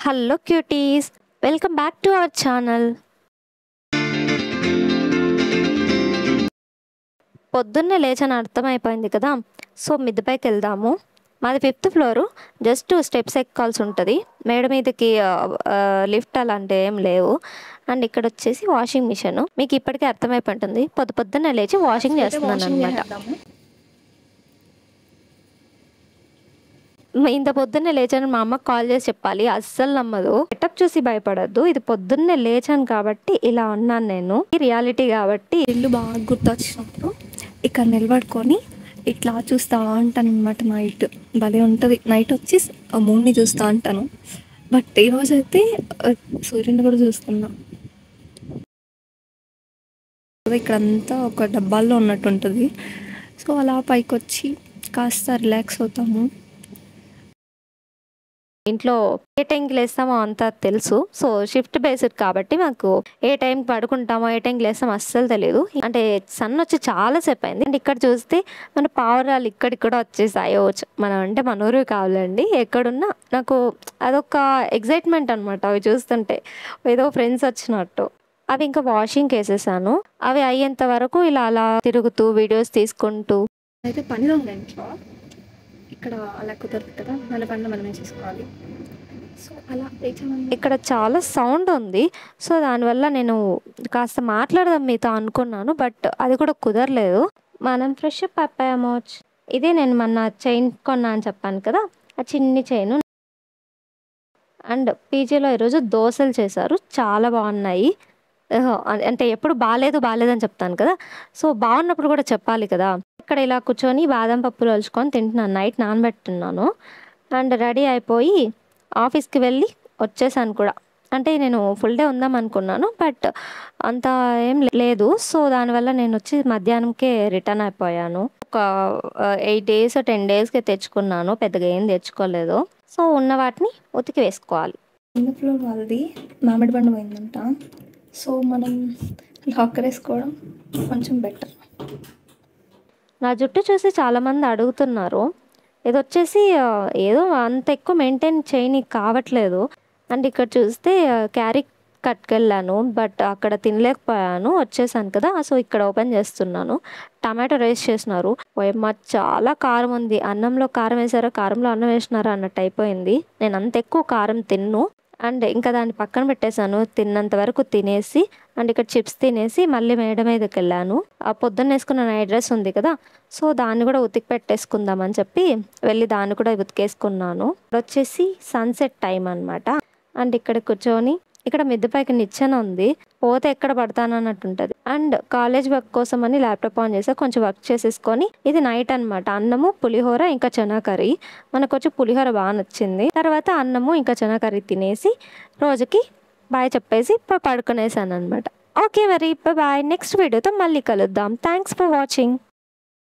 Hello cuties, welcome back to our channel. పొద్దున్నే లేచని అర్థమైపోయింది కదా, సో మిద్దెపైకి వెళ్దాము. మాది 5th ఫ్లోరు, జస్ట్ 2 స్టెప్స్ ఎక్కాల్సి ఉంటుంది. మేడ మీదకి లిఫ్ట్ అలాంటివి ఏం లేవు. అండ్ ఇక్కడ వచ్చేసి వాషింగ్ మిషన్. మీకు ఇప్పటికే అర్థమైపోయి ఉంటుంది, పొద్దున్నే లేచి వాషింగ్ చేస్తున్నాను అనమాట. ఇంత పొద్దున్నే లేచాను మా అమ్మకి కాల్ చేసి చెప్పాలి, అస్సలు నమ్మదు. సెటప్ చూసి భయపడద్దు, ఇది పొద్దున్నే లేచాను కాబట్టి ఇలా ఉన్నాను నేను. రియాలిటీ కాబట్టి ఇల్లు బాగా గుర్తొచ్చినప్పుడు ఇక్కడ నిలబడుకొని ఇట్లా చూస్తూ ఉంటాను అనమాట. నైట్ భలే ఉంటుంది. నైట్ వచ్చి మూడ్ని చూస్తూ ఉంటాను. బట్ ఈరోజు అయితే సూర్యుని కూడా చూస్తున్నా. ఇక్కడంతా ఒక డబ్బాల్లో ఉన్నట్టు ఉంటుంది. సో అలా పైకి వచ్చి కాస్త రిలాక్స్ అవుతాము. ఇంట్లో ఏ టైంకి లేస్తామో అంతా తెలుసు. సో షిఫ్ట్ బేస్డ్ కాబట్టి మాకు ఏ టైంకి పడుకుంటామో ఏ టైంకి లేస్తామో అస్సలు తెలియదు. అంటే సన్ వచ్చి చాలాసేపు అయింది. అండ్ ఇక్కడ చూస్తే మన పావురాలు ఇక్కడిక్కడ వచ్చేసాయో, మనం అంటే మన ఊరు కావాలండి. ఎక్కడున్నా నాకు అదొక ఎగ్జైట్మెంట్ అనమాట. అవి చూస్తుంటే ఏదో ఫ్రెండ్స్ వచ్చినట్టు. అవి ఇంకా వాషింగ్ వేసేసాను. అవి అయ్యేంత వరకు ఇలా అలా తిరుగుతూ వీడియోస్ తీసుకుంటూ. అయితే పనిలో ఉంది ఇంట్లో. ఇక్కడ అలా కుదరదు కదా, మన పనులు మనమే చేసుకోవాలి. సో అలా ఇక్కడ చాలా సౌండ్ ఉంది. సో దానివల్ల నేను కాస్త మాట్లాడదాం మీతో అనుకున్నాను, బట్ అది కూడా కుదరలేదు. మనం ఫ్రెష్ అప్ అయిపోయాము. ఇదే నేను మొన్న చైన్ కొన్నా అని చెప్పాను కదా, ఆ చిన్ని చైన్. అండ్ పీజీలో ఈరోజు దోశలు చేశారు, చాలా బాగున్నాయి. అంటే ఎప్పుడు బాగాలేదని చెప్తాను కదా, సో బాగున్నప్పుడు కూడా చెప్పాలి కదా. ఇక్కడ ఇలా కూర్చొని బాదం పప్పులు ఒలుచుకొని తింటున్నాను. నైట్ నానబెట్టున్నాను. అండ్ రెడీ అయిపోయి ఆఫీస్కి వెళ్ళి వచ్చేసాను కూడా. అంటే నేను ఫుల్ డే ఉందాం అనుకున్నాను, బట్ అంత ఏం లేదు. సో దానివల్ల నేను వచ్చి మధ్యాహ్నంకే రిటర్న్ అయిపోయాను. ఒక 8 days 10 daysకి తెచ్చుకున్నాను, పెద్దగా ఏం తెచ్చుకోలేదు. సో ఉన్న వాటిని ఉతికి వేసుకోవాలి. కింద ఫ్లోర్ వాళ్ళది మామిడి బండ పోయిందంట. సో మనం లాకర్ వేసుకోవడం కొంచెం బెటర్. నా జుట్టు చూసి చాలామంది అడుగుతున్నారు. ఇది వచ్చేసి ఏదో అంత ఎక్కువ మెయింటైన్ చేయని కావట్లేదు. అండ్ ఇక్కడ చూస్తే క్యారీ కట్టుకెళ్ళాను, బట్ అక్కడ తినలేకపోయాను, వచ్చేసాను కదా. సో ఇక్కడ ఓపెన్ చేస్తున్నాను. టమాటో రైస్ చేసినారు. చాలా కారం ఉంది. అన్నంలో కారం వేసారా, కారంలో అన్నం వేసినారా అన్నట్టు అయిపోయింది. నేను అంత ఎక్కువ కారం తిన్ను. అండ్ ఇంకా దాన్ని పక్కన పెట్టేశాను. తిన్నంత వరకు తినేసి అండ్ ఇక్కడ చిప్స్ తినేసి మళ్ళీ మేడ మీదకి వెళ్ళాను. ఆ పొద్దున్న వేసుకున్న నైట్ డ్రెస్ ఉంది కదా, సో దాన్ని కూడా ఉతికి పెట్టేసుకుందామని చెప్పి వెళ్ళి దాన్ని కూడా ఉతికేసుకున్నాను. ఇక్కడ వచ్చేసి సన్సెట్ టైం అనమాట. అండ్ ఇక్కడ కూర్చొని ఇక్కడ మిద్దెపైకి నిచ్చెన ఉంది, పోతే ఎక్కడ పడతాను అన్నట్టు ఉంటుంది. అండ్ కాలేజ్ వర్క్ కోసం అని ల్యాప్టాప్ ఆన్ చేసా, కొంచెం వర్క్ చేసేసుకొని. ఇది నైట్ అనమాట. అన్నము, పులిహోర ఇంకా చనా కర్రీ. మనకు వచ్చి పులిహోర బాగా నచ్చింది. తర్వాత అన్నము ఇంకా చనా కర్రీ తినేసి రోజుకి బాయ్ చెప్పేసి పడుకునేసాను అనమాట. ఓకే మరి బాయ్. నెక్స్ట్ వీడియోతో మళ్ళీ కలుద్దాం. Thanks for watching.